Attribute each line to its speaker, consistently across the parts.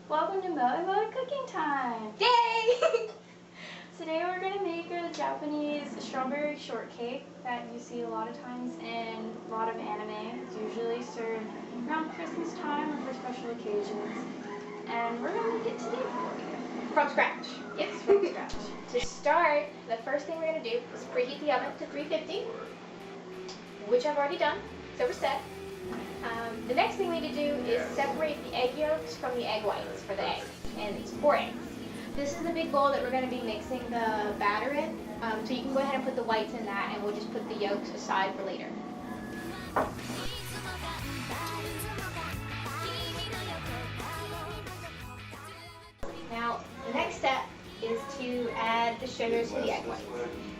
Speaker 1: Welcome to Maid Melody cooking time!
Speaker 2: Yay!
Speaker 1: Today we're going to make a Japanese strawberry shortcake that you see a lot of times in a lot of anime. It's usually served around Christmas time or for special occasions. And we're going to make it today for you.
Speaker 2: From scratch.
Speaker 1: Yes, from scratch.
Speaker 2: To start, the first thing we're going to do is preheat the oven to 350, which I've already done, so we're set. The next thing we need to do is separate the egg yolks from the egg whites for the eggs, and it's 4 eggs. This is the big bowl that we're going to be mixing the batter in, so you can go ahead and put the whites in that, and we'll just put the yolks aside for later. Now, the next step is to add the sugars to the egg whites.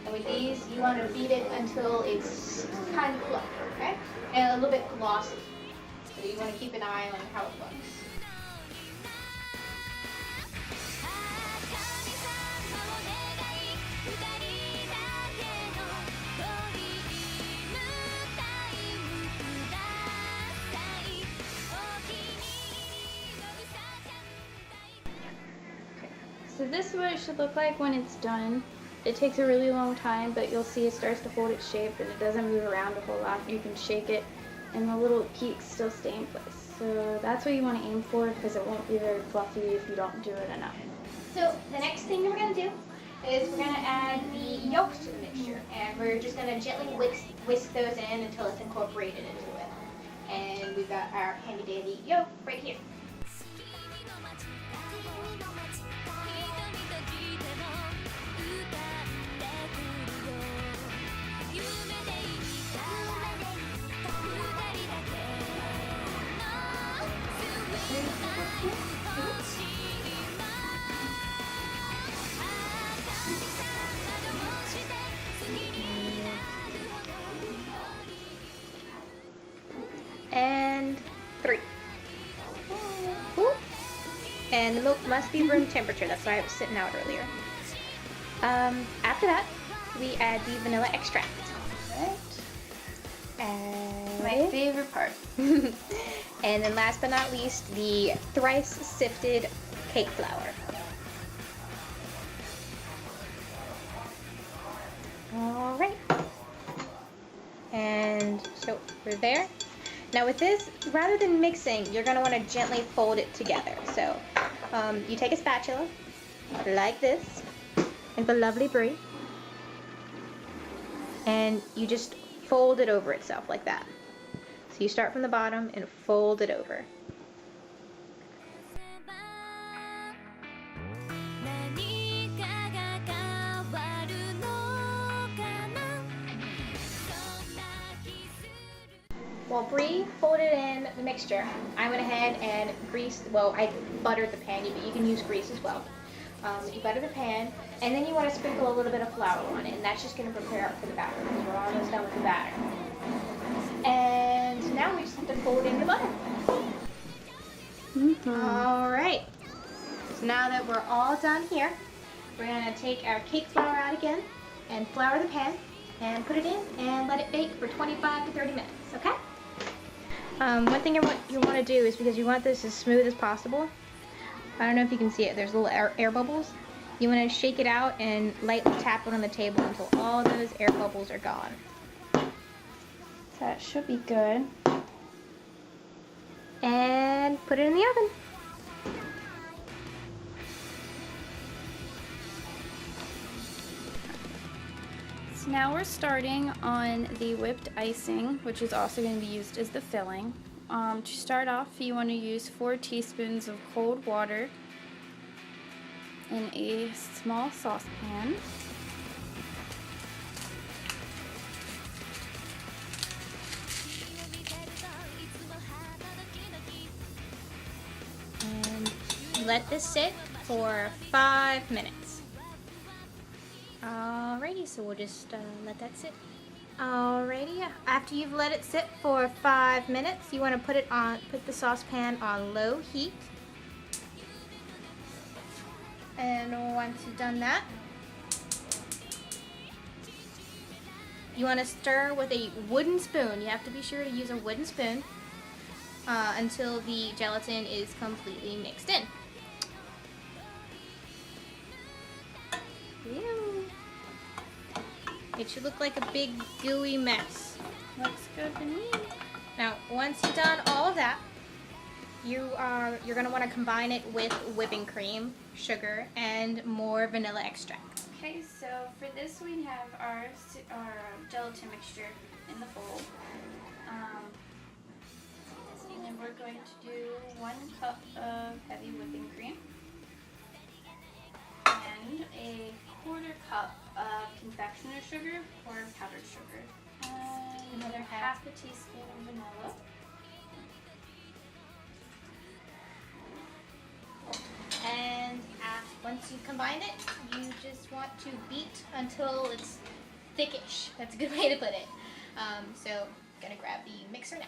Speaker 2: And with these, you want to beat it until it's kind of fluffy, okay? And a little bit glossy. So you want to keep an eye on how it looks.
Speaker 1: So this is what it should look like when it's done. It takes a really long time, but you'll see it starts to hold its shape and it doesn't move around a whole lot. You can shake it and the little peaks still stay in place. So that's what you want to aim for because it won't be very fluffy if you don't do it enough.
Speaker 2: So the next thing that we're going to do is we're going to add the yolks to the mixture, and we're just going to gently whisk those in until it's incorporated into it. And we've got our handy dandy yolk right here. And 3. And the milk must be room temperature. That's why it was sitting out earlier. After that, we add the vanilla extract.
Speaker 1: Right.
Speaker 2: And
Speaker 1: My favorite part.
Speaker 2: and then last but not least, the thrice sifted cake flour. All right. And so we're there. Now with this, rather than mixing, you're going to want to gently fold it together. So you take a spatula, like this, like the lovely Bree, and you just fold it over itself like that. So you start from the bottom and fold it over. While Bree folded in the mixture, I went ahead and I buttered the pan, but you can use grease as well. You butter the pan, and then you want to sprinkle a little bit of flour on it, and that's just going to prepare it for the batter, because we're almost done with the batter. And now we just have to fold in the butter. Alright, so now that we're all done here, we're going to take our cake flour out again, and flour the pan, and put it in, and let it bake for 25 to 30 minutes, okay? One thing you want to do is, because you want this as smooth as possible, I don't know if you can see it, there's little air bubbles. You want to shake it out and lightly tap it on the table until all those air bubbles are gone.
Speaker 1: That should be good.
Speaker 2: And put it in the oven.
Speaker 1: So now we're starting on the whipped icing, which is also going to be used as the filling. To start off, you want to use 4 teaspoons of cold water in a small saucepan.
Speaker 2: And let this sit for 5 minutes. Alrighty, so we'll just let that sit. Alrighty, after you've let it sit for 5 minutes, you want to put the saucepan on low heat. And once you've done that, You want to stir with a wooden spoon. You have to be sure to use a wooden spoon until the gelatin is completely mixed in. Ew. It should look like a big gooey mess.
Speaker 1: Looks good to me.
Speaker 2: Now, once you've done all of that, you're gonna want to combine it with whipping cream, sugar, and more vanilla extract.
Speaker 1: Okay, so for this we have our gelatin mixture in the bowl. And then we're going to do 1 cup of heavy whipping cream and a 1/4 cup of confectioner sugar or powdered sugar. And another half a teaspoon of vanilla.
Speaker 2: And once you've combined it, you just want to beat until it's thickish. That's a good way to put it. So I'm gonna grab the mixer now.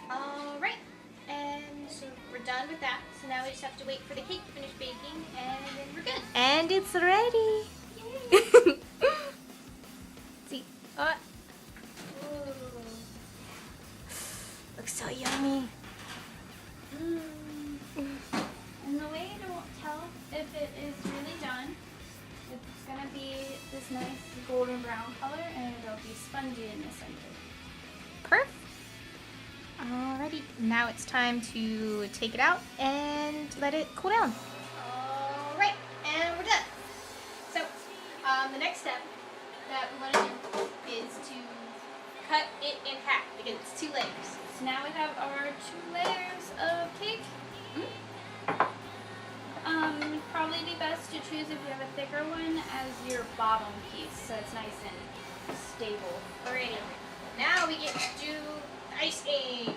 Speaker 2: Alright, and so we're done with that. So now we just have to wait for the cake to finish baking and then we're good. And it's ready! See? Looks so yummy.
Speaker 1: And the way to tell if it is really done, it's going to be this nice golden brown color and it'll be spongy in the center.
Speaker 2: Perfect. Alrighty, now it's time to take it out and let it cool down. Alright, and we're done. So, the next step that we want to do is to cut it in half because it's 2 layers.
Speaker 1: So now we have our 2 layers of cake. Probably be best to choose if you have a thicker one as your bottom piece so it's nice and stable.
Speaker 2: Alrighty, now we get to do icing.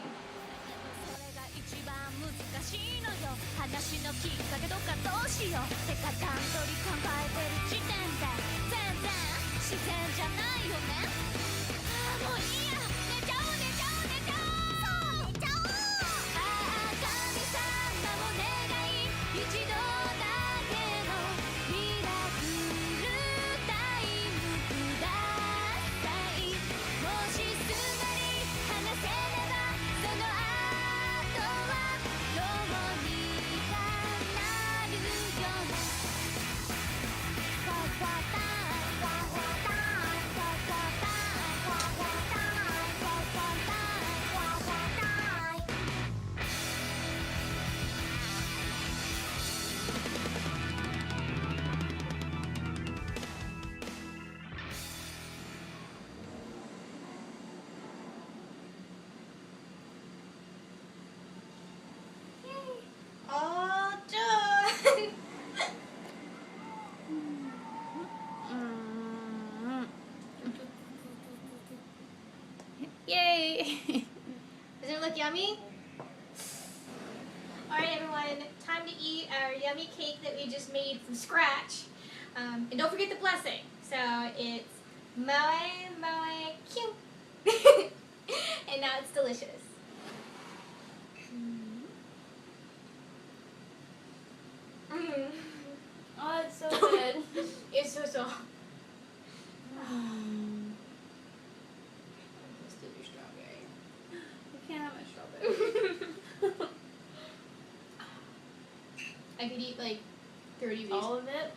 Speaker 2: All done!
Speaker 1: Yay!
Speaker 2: Doesn't it look yummy? Alright everyone, time to eat our yummy cake that we just made from scratch. And don't forget the blessing. So it's Moe Moe Kyung. And now it's delicious.
Speaker 1: Oh, it's so good.
Speaker 2: It's so soft. Let's do your strawberry.
Speaker 1: You can't have a strawberry.
Speaker 2: I could eat like 30 of these.
Speaker 1: All of it?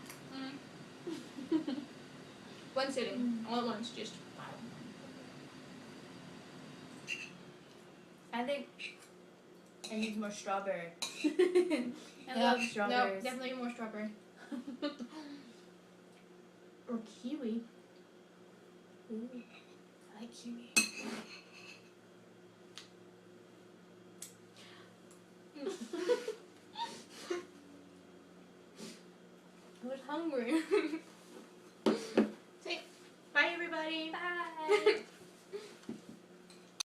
Speaker 2: One sitting. All at once, just.
Speaker 1: I think I need more strawberry. I
Speaker 2: Yeah.
Speaker 1: love strawberries.
Speaker 2: No, definitely more strawberry. Or kiwi. Ooh, I like kiwi. I was hungry.